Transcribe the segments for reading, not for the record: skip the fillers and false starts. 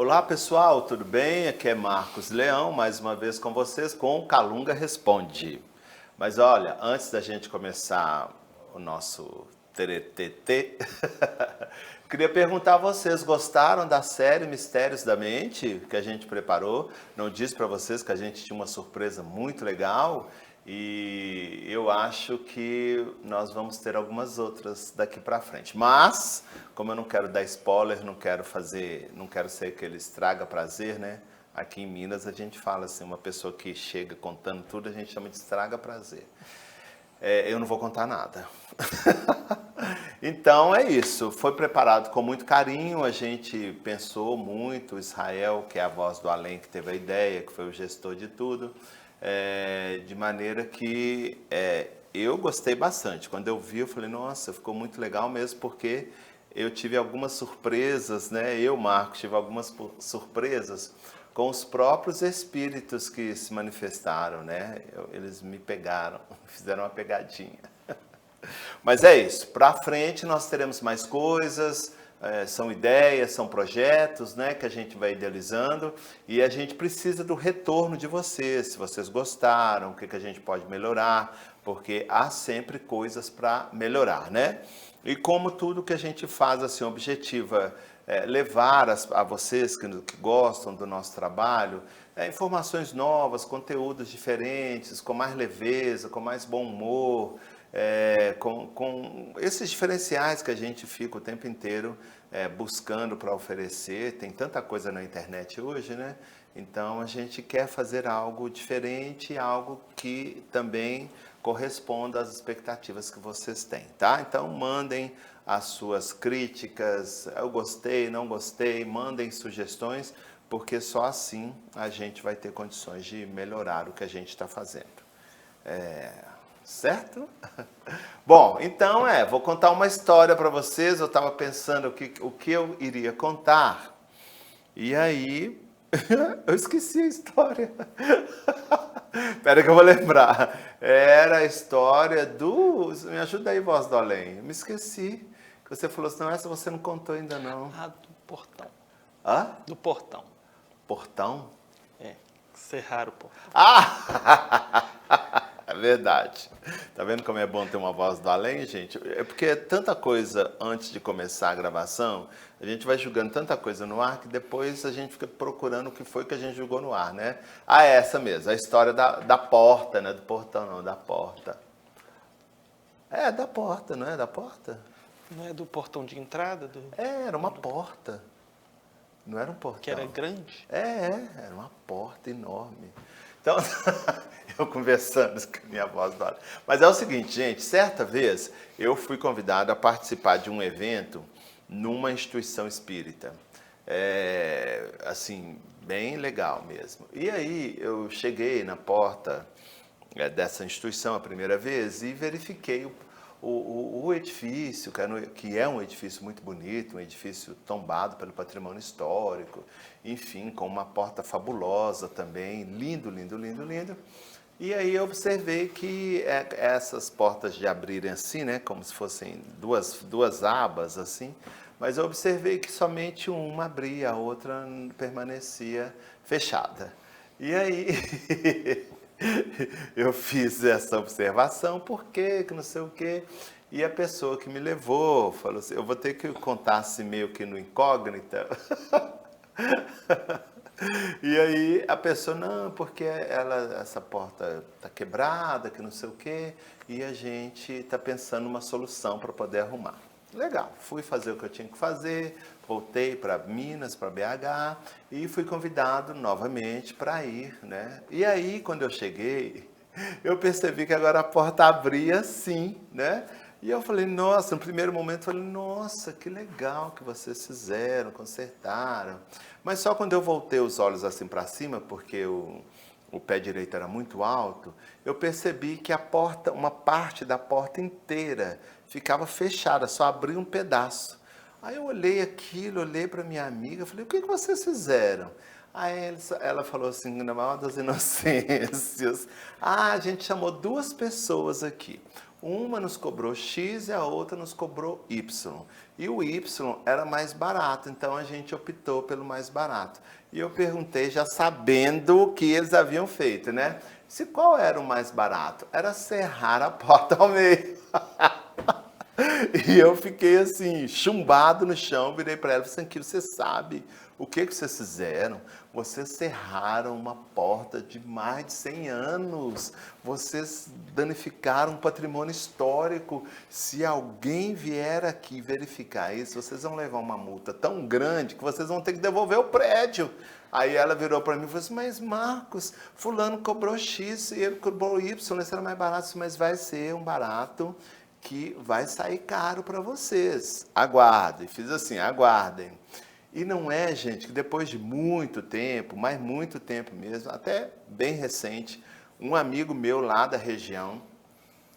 Olá pessoal, tudo bem? Aqui é Marcos Leão, mais uma vez com vocês com o Calunga Responde. Mas olha, antes da gente começar o nosso TTT, queria perguntar a vocês, gostaram da série Mistérios da Mente que a gente preparou? Não disse para vocês que a gente tinha uma surpresa muito legal? E eu acho que nós vamos ter algumas outras daqui para frente. Mas, como eu não quero dar spoiler, não quero ser aquele estraga prazer, né? Aqui em Minas a gente fala assim, uma pessoa que chega contando tudo, a gente chama de estraga prazer. Eu não vou contar nada. Então é isso, foi preparado com muito carinho, a gente pensou muito, o Israel, que é a voz do além, que teve a ideia, que foi o gestor de tudo, de maneira que eu gostei bastante. Quando eu vi, eu falei, nossa, ficou muito legal mesmo, porque eu tive algumas surpresas, né? Marcos, tive algumas surpresas com os próprios espíritos que se manifestaram, né? Eles me pegaram, fizeram uma pegadinha. Mas é isso, para frente nós teremos mais coisas, são ideias, são projetos, né, que a gente vai idealizando e a gente precisa do retorno de vocês, se vocês gostaram, o que a gente pode melhorar, porque há sempre coisas para melhorar, né? E como tudo que a gente faz, assim, o objetivo é levar a vocês que gostam do nosso trabalho, informações novas, conteúdos diferentes, com mais leveza, com mais bom humor, com esses diferenciais que a gente fica o tempo inteiro buscando para oferecer. Tem tanta coisa na internet hoje, né? Então a gente quer fazer algo diferente, algo que também corresponda às expectativas que vocês têm, tá? Então mandem as suas críticas, eu gostei, não gostei, mandem sugestões, porque só assim a gente vai ter condições de melhorar o que a gente está fazendo. Certo? Bom, então vou contar uma história para vocês. Eu estava pensando o que eu iria contar. E aí, eu esqueci a história. Espera que eu vou lembrar. Era a história do... Me ajuda aí, voz do além. Eu me esqueci. Que você falou assim, não, essa você não contou ainda não. Ah, do portão. Hã? Do portão. Portão? Cerrar o portão. Ah! É verdade. Tá vendo como é bom ter uma voz do além, gente? É porque é tanta coisa antes de começar a gravação, a gente vai julgando tanta coisa no ar que depois a gente fica procurando o que foi que a gente julgou no ar, né? Ah, é essa mesmo, a história da porta, né? Do portão não, da porta. É, da porta, não é? Da porta? Não é do portão de entrada? Era uma porta. Não era um portão. Que era grande? Era uma porta enorme. Então, eu conversando com a minha voz do lado. Mas é o seguinte, gente, certa vez eu fui convidado a participar de um evento numa instituição espírita. Assim, bem legal mesmo. E aí eu cheguei na porta dessa instituição a primeira vez e verifiquei o edifício, que é um edifício muito bonito, um edifício tombado pelo patrimônio histórico, enfim, com uma porta fabulosa também, lindo, lindo, lindo, lindo. E aí eu observei que essas portas de abrirem assim, né, como se fossem duas abas assim, mas eu observei que somente uma abria, a outra permanecia fechada. E aí eu fiz essa observação, por quê, que não sei o quê, e a pessoa que me levou falou assim, eu vou ter que contar assim meio que no incógnita. E aí a pessoa, não, porque essa porta está quebrada, que não sei o quê, e a gente está pensando numa solução para poder arrumar. Legal, fui fazer o que eu tinha que fazer, voltei para Minas, para BH, e fui convidado novamente para ir, né? E aí, quando eu cheguei, eu percebi que agora a porta abria sim, né? E eu falei, nossa, no primeiro momento, eu falei, nossa, que legal que vocês fizeram, consertaram. Mas só quando eu voltei os olhos assim para cima, porque o pé direito era muito alto, eu percebi que uma parte da porta inteira ficava fechada, só abria um pedaço. Aí eu olhei aquilo, olhei para minha amiga, falei, o que vocês fizeram? Aí ela falou assim, na maior das inocências, a gente chamou duas pessoas aqui. Uma nos cobrou X e a outra nos cobrou Y. E o Y era mais barato, então a gente optou pelo mais barato. E eu perguntei já sabendo o que eles haviam feito, né? Se qual era o mais barato? Era serrar a porta ao meio. E eu fiquei assim, chumbado no chão, virei para ela e falei, Sanquilo, você sabe o que vocês fizeram? Vocês serraram uma porta de mais de 100 anos. Vocês danificaram um patrimônio histórico. Se alguém vier aqui verificar isso, vocês vão levar uma multa tão grande que vocês vão ter que devolver o prédio. Aí ela virou para mim e falou assim, mas Marcos, fulano cobrou X e ele cobrou Y, esse era mais barato, mas vai ser um barato que vai sair caro para vocês. Aguardem. Fiz assim, aguardem. E não é, gente, que depois de muito tempo, mas muito tempo mesmo, até bem recente, um amigo meu lá da região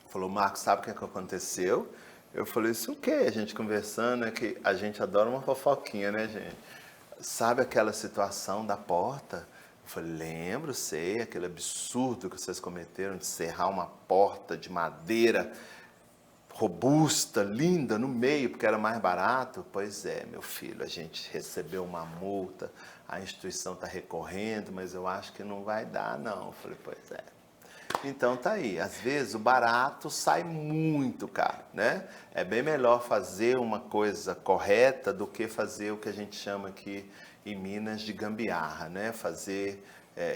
falou, Marcos, sabe o que aconteceu? Eu falei, isso o quê? A gente conversando, é que a gente adora uma fofoquinha, né, gente? Sabe aquela situação da porta? Eu falei, lembro, sei, aquele absurdo que vocês cometeram de serrar uma porta de madeira robusta, linda, no meio, porque era mais barato. Pois é, meu filho, a gente recebeu uma multa, a instituição está recorrendo, mas eu acho que não vai dar, não. Eu falei, pois é. Então tá aí, às vezes o barato sai muito caro, né? É bem melhor fazer uma coisa correta do que fazer o que a gente chama aqui em Minas de gambiarra, né? Fazer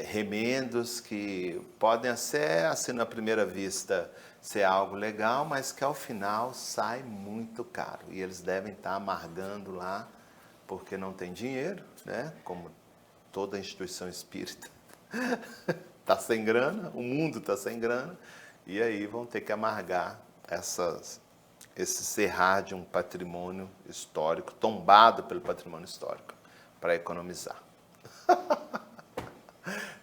remendos que podem até, assim, na primeira vista, ser algo legal, mas que ao final sai muito caro. E eles devem estar amargando lá porque não tem dinheiro, né? Como toda instituição espírita. Está sem grana, o mundo está sem grana, e aí vão ter que amargar esse serrar de um patrimônio histórico, tombado pelo patrimônio histórico, para economizar.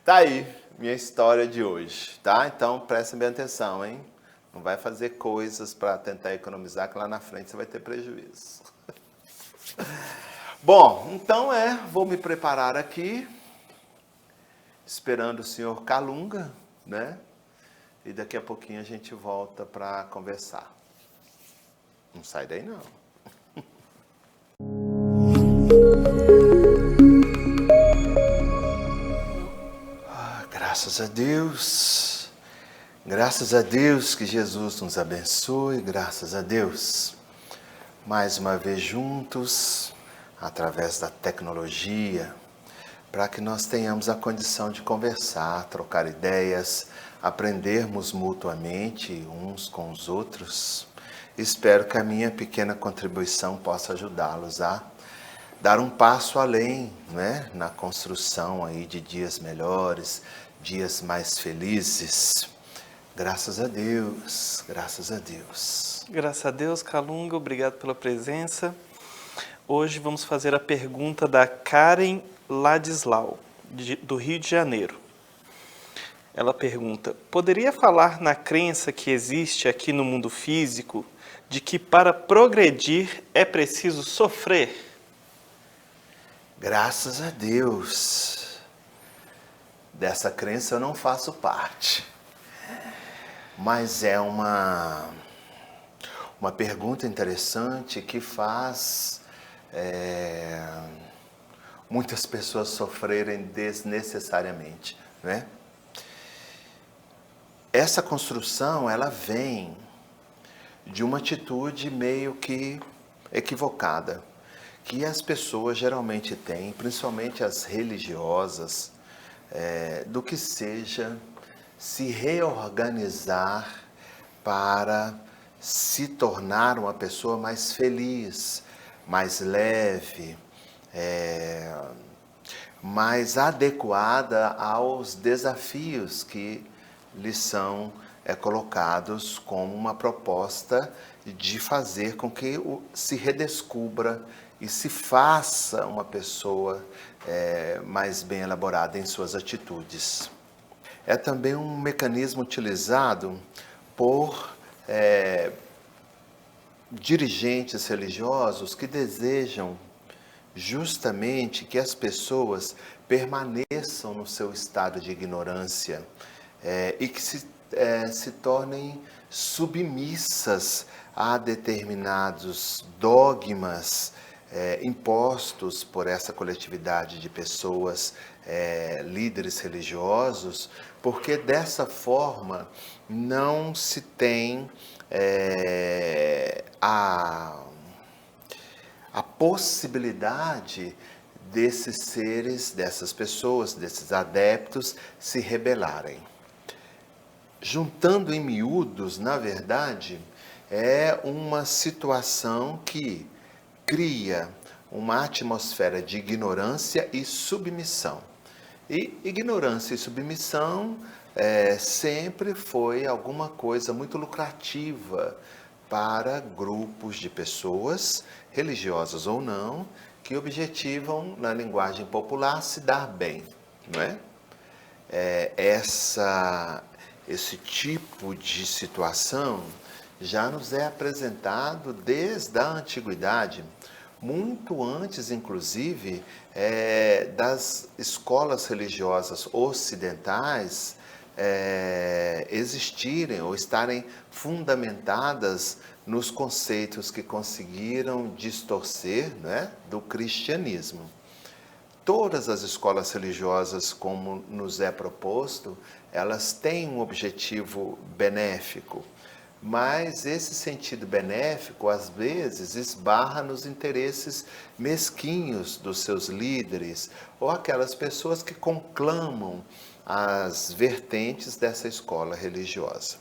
Tá aí, minha história de hoje, tá? Então, prestem bem atenção, hein? Não vai fazer coisas para tentar economizar, que lá na frente você vai ter prejuízo. Bom, então vou me preparar aqui, esperando o senhor Calunga, né? E daqui a pouquinho a gente volta para conversar. Não sai daí, não. Graças a Deus. Graças a Deus que Jesus nos abençoe. Graças a Deus. Mais uma vez juntos, através da tecnologia, para que nós tenhamos a condição de conversar, trocar ideias, aprendermos mutuamente uns com os outros. Espero que a minha pequena contribuição possa ajudá-los a dar um passo além, né, na construção aí de dias melhores, dias mais felizes. Graças a Deus, graças a Deus. Graças a Deus, Calunga, obrigado pela presença. Hoje vamos fazer a pergunta da Karen Ladislau, do Rio de Janeiro. Ela pergunta, poderia falar na crença que existe aqui no mundo físico de que para progredir é preciso sofrer? Graças a Deus. Dessa crença eu não faço parte. Mas é uma pergunta interessante que faz muitas pessoas sofrerem desnecessariamente, né? Essa construção, ela vem de uma atitude meio que equivocada, que as pessoas geralmente têm, principalmente as religiosas, do que seja se reorganizar para se tornar uma pessoa mais feliz, mais leve, mais adequada aos desafios que lhes são colocados como uma proposta de fazer com que se redescubra e se faça uma pessoa mais bem elaborada em suas atitudes. É também um mecanismo utilizado por dirigentes religiosos que desejam justamente que as pessoas permaneçam no seu estado de ignorância e que se tornem submissas a determinados dogmas impostos por essa coletividade de pessoas, líderes religiosos, porque dessa forma não se tem a possibilidade desses seres, dessas pessoas, desses adeptos se rebelarem. Juntando em miúdos, na verdade, é uma situação que cria uma atmosfera de ignorância e submissão. E ignorância e submissão sempre foi alguma coisa muito lucrativa para grupos de pessoas, religiosas ou não, que objetivam, na linguagem popular, se dar bem, não é? Esse tipo de situação já nos é apresentado desde a antiguidade, muito antes, inclusive, das escolas religiosas ocidentais existirem ou estarem fundamentadas nos conceitos que conseguiram distorcer, né, do cristianismo. Todas as escolas religiosas, como nos é proposto, elas têm um objetivo benéfico, mas esse sentido benéfico, às vezes, esbarra nos interesses mesquinhos dos seus líderes ou aquelas pessoas que conclamam as vertentes dessa escola religiosa.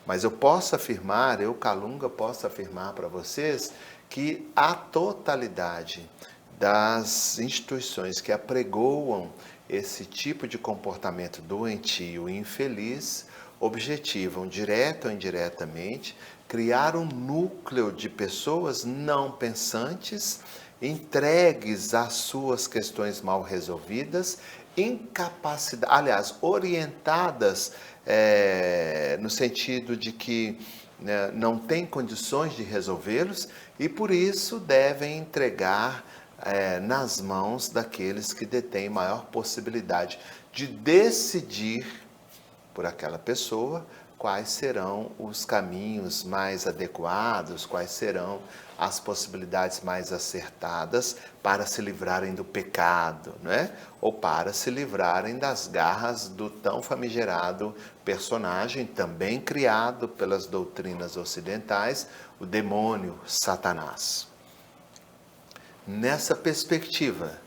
Mas eu posso afirmar, eu, Calunga, posso afirmar para vocês que a totalidade das instituições que apregoam esse tipo de comportamento doentio e infeliz objetivam, direto ou indiretamente, criar um núcleo de pessoas não pensantes, entregues às suas questões mal resolvidas, orientadas no sentido de que não têm condições de resolvê-los e por isso devem entregar nas mãos daqueles que detêm maior possibilidade de decidir por aquela pessoa quais serão os caminhos mais adequados, quais serão as possibilidades mais acertadas para se livrarem do pecado, né? Ou para se livrarem das garras do tão famigerado personagem, também criado pelas doutrinas ocidentais, o demônio Satanás. Nessa perspectiva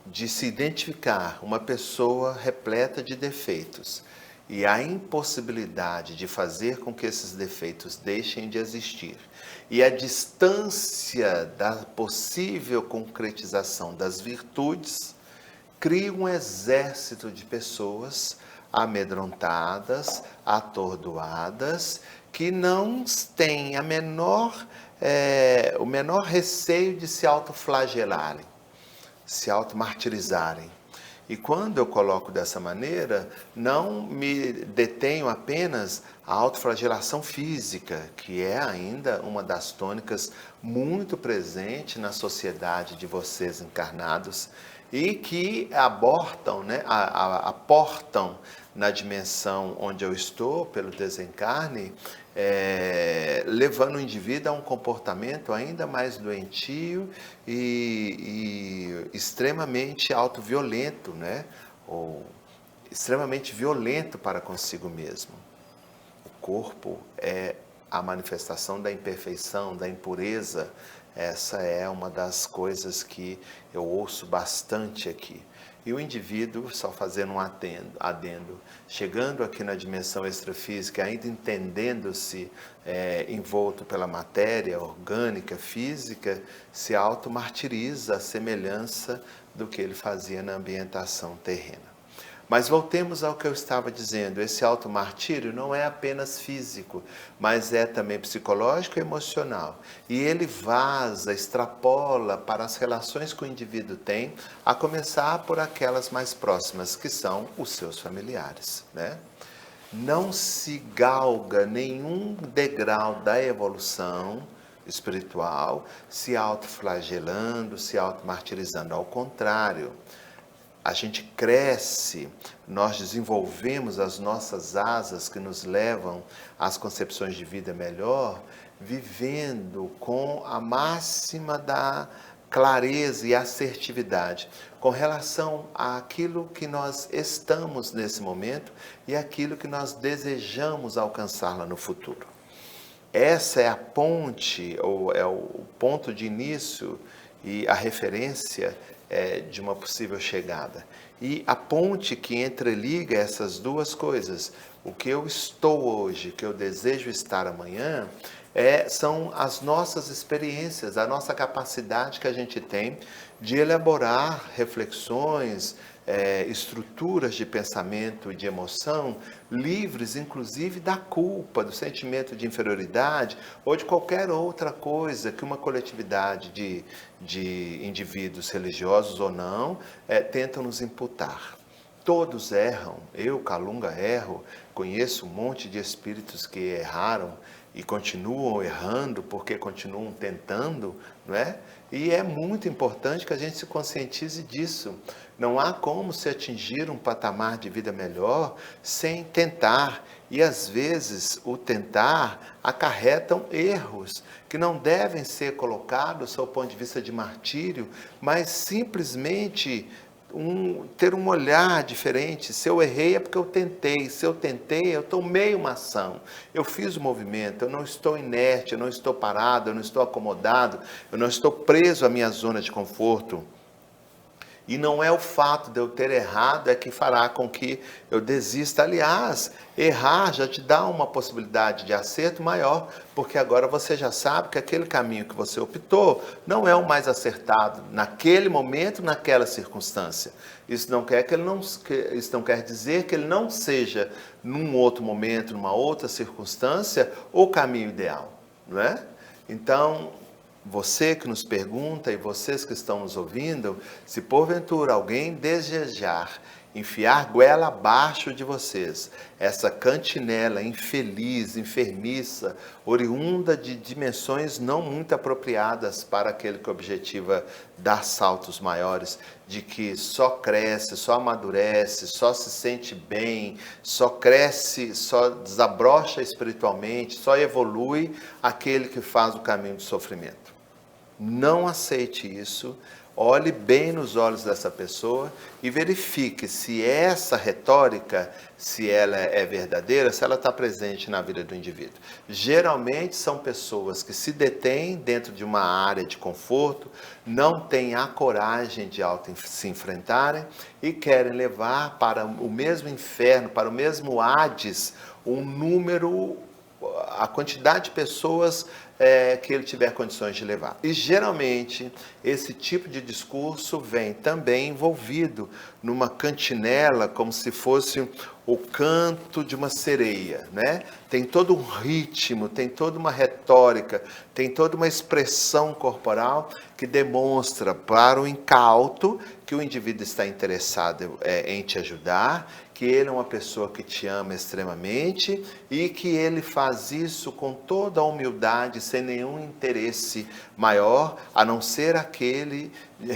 de se identificar uma pessoa repleta de defeitos e a impossibilidade de fazer com que esses defeitos deixem de existir, e a distância da possível concretização das virtudes, cria um exército de pessoas amedrontadas, atordoadas, que não têm o menor receio de se autoflagelarem, se automartirizarem. E quando eu coloco dessa maneira, não me detenho apenas a autoflagelação física, que é ainda uma das tônicas muito presente na sociedade de vocês encarnados e que aportam na dimensão onde eu estou, pelo desencarne, levando o indivíduo a um comportamento ainda mais doentio e extremamente autoviolento, né? Ou extremamente violento para consigo mesmo. O corpo é a manifestação da imperfeição, da impureza. Essa é uma das coisas que eu ouço bastante aqui. E o indivíduo, só fazendo um adendo, chegando aqui na dimensão extrafísica, ainda entendendo-se envolto pela matéria orgânica, física, se automartiriza à semelhança do que ele fazia na ambientação terrena. Mas voltemos ao que eu estava dizendo, esse automartírio não é apenas físico, mas é também psicológico e emocional. E ele vaza, extrapola para as relações que o indivíduo tem, a começar por aquelas mais próximas, que são os seus familiares, né? Não se galga nenhum degrau da evolução espiritual se autoflagelando, se automartirizando. Ao contrário, a gente cresce, nós desenvolvemos as nossas asas que nos levam às concepções de vida melhor, vivendo com a máxima da clareza e assertividade com relação àquilo que nós estamos nesse momento e aquilo que nós desejamos alcançar lá no futuro. Essa é a ponte, ou é o ponto de início e a referência de uma possível chegada. E a ponte que entreliga essas duas coisas, o que eu estou hoje, o que eu desejo estar amanhã, são as nossas experiências, a nossa capacidade que a gente tem de elaborar reflexões, estruturas de pensamento e de emoção livres, inclusive, da culpa, do sentimento de inferioridade ou de qualquer outra coisa que uma coletividade de indivíduos religiosos ou não tentam nos imputar. Todos erram, eu, Kalunga, erro, conheço um monte de espíritos que erraram e continuam errando porque continuam tentando, não é? E é muito importante que a gente se conscientize disso. Não há como se atingir um patamar de vida melhor sem tentar. E às vezes o tentar acarretam erros que não devem ser colocados sob o ponto de vista de martírio, mas simplesmente ter um olhar diferente. Se eu errei é porque eu tentei, se eu tentei eu tomei uma ação, eu fiz o movimento, eu não estou inerte, eu não estou parado, eu não estou acomodado, eu não estou preso à minha zona de conforto. E não é o fato de eu ter errado que fará com que eu desista. Aliás, errar já te dá uma possibilidade de acerto maior, porque agora você já sabe que aquele caminho que você optou não é o mais acertado naquele momento, naquela circunstância. Isso não quer dizer que ele não seja, num outro momento, numa outra circunstância, o caminho ideal, não é? Então, você que nos pergunta e vocês que estão nos ouvindo, se porventura alguém desejar enfiar goela abaixo de vocês essa cantinela infeliz, enfermiça, oriunda de dimensões não muito apropriadas para aquele que objetiva dar saltos maiores, de que só cresce, só amadurece, só se sente bem, só cresce, só desabrocha espiritualmente, só evolui aquele que faz o caminho do sofrimento. Não aceite isso, olhe bem nos olhos dessa pessoa e verifique se essa retórica, se ela é verdadeira, se ela está presente na vida do indivíduo. Geralmente são pessoas que se detêm dentro de uma área de conforto, não têm a coragem de se enfrentarem e querem levar para o mesmo inferno, para o mesmo Hades, a quantidade de pessoas que ele tiver condições de levar. E geralmente esse tipo de discurso vem também envolvido numa cantinela, como se fosse o canto de uma sereia, né? Tem todo um ritmo, tem toda uma retórica, tem toda uma expressão corporal que demonstra para o incauto que o indivíduo está interessado em te ajudar, que ele é uma pessoa que te ama extremamente e que ele faz isso com toda a humildade, sem nenhum interesse maior, a não ser aquele,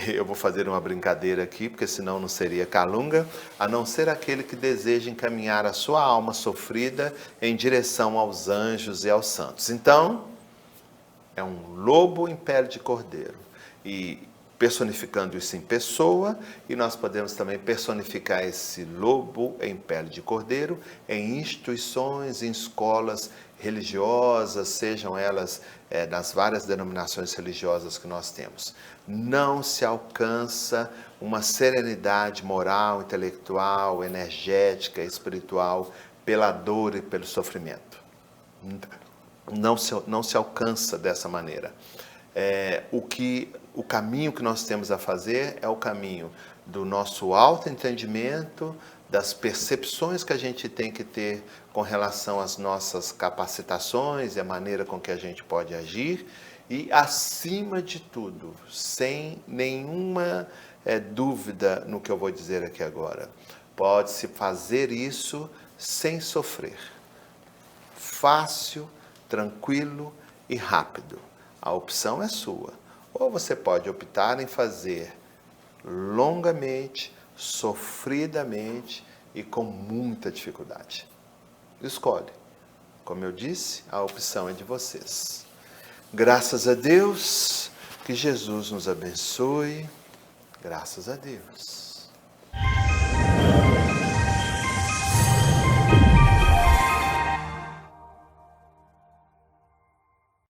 eu vou fazer uma brincadeira aqui, porque senão não seria Kalunga, a não ser aquele que deseja encaminhar a sua alma sofrida em direção aos anjos e aos santos. Então, é um lobo em pele de cordeiro. E personificando isso em pessoa, e nós podemos também personificar esse lobo em pele de cordeiro em instituições, em escolas religiosas, sejam elas das várias denominações religiosas que nós temos. Não se alcança uma serenidade moral, intelectual, energética, espiritual pela dor e pelo sofrimento. Não se alcança dessa maneira. O caminho que nós temos a fazer é o caminho do nosso autoentendimento, das percepções que a gente tem que ter com relação às nossas capacitações e a maneira com que a gente pode agir e, acima de tudo, sem nenhuma dúvida no que eu vou dizer aqui agora, pode-se fazer isso sem sofrer. Fácil, tranquilo e rápido. A opção é sua. Ou você pode optar em fazer longamente, sofridamente e com muita dificuldade. Escolhe. Como eu disse, a opção é de vocês. Graças a Deus, que Jesus nos abençoe. Graças a Deus.